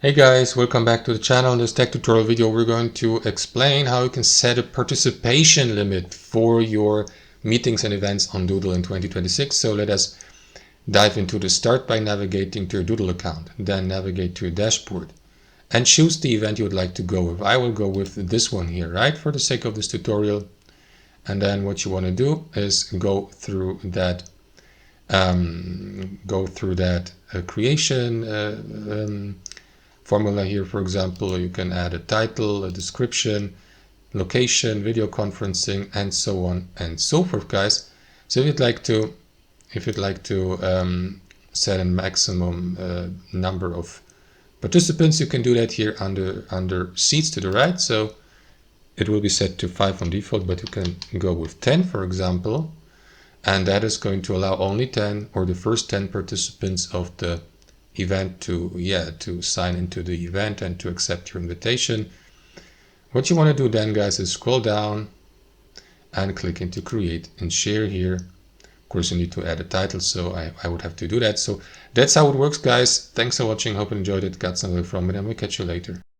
Hey guys, welcome back to the channel. In this tech tutorial video, we're going to explain how you can set a participation limit for your meetings and events on Doodle in 2026. So let us dive into the start by navigating to your Doodle account, then navigate to your dashboard and choose the event you would like to go with. I will go with this one here, right, for the sake of this tutorial. And then what you want to do is go through that creation formula here. For example, you can add a title, a description, location, video conferencing, and so on and so forth, guys. So if you'd like to set a maximum number of participants, you can do that here under seats to the right. So it will be set to 5 on default, but you can go with 10, for example, and that is going to allow only 10 or the first 10 participants of the event to sign into the event and to accept your invitation. What you want to do then, guys, is scroll down and click into create and share here. Of course, you need to add a title, so I would have to do that. So that's how it works, guys. Thanks for watching. Hope you enjoyed it, got something from it, and we'll catch you later.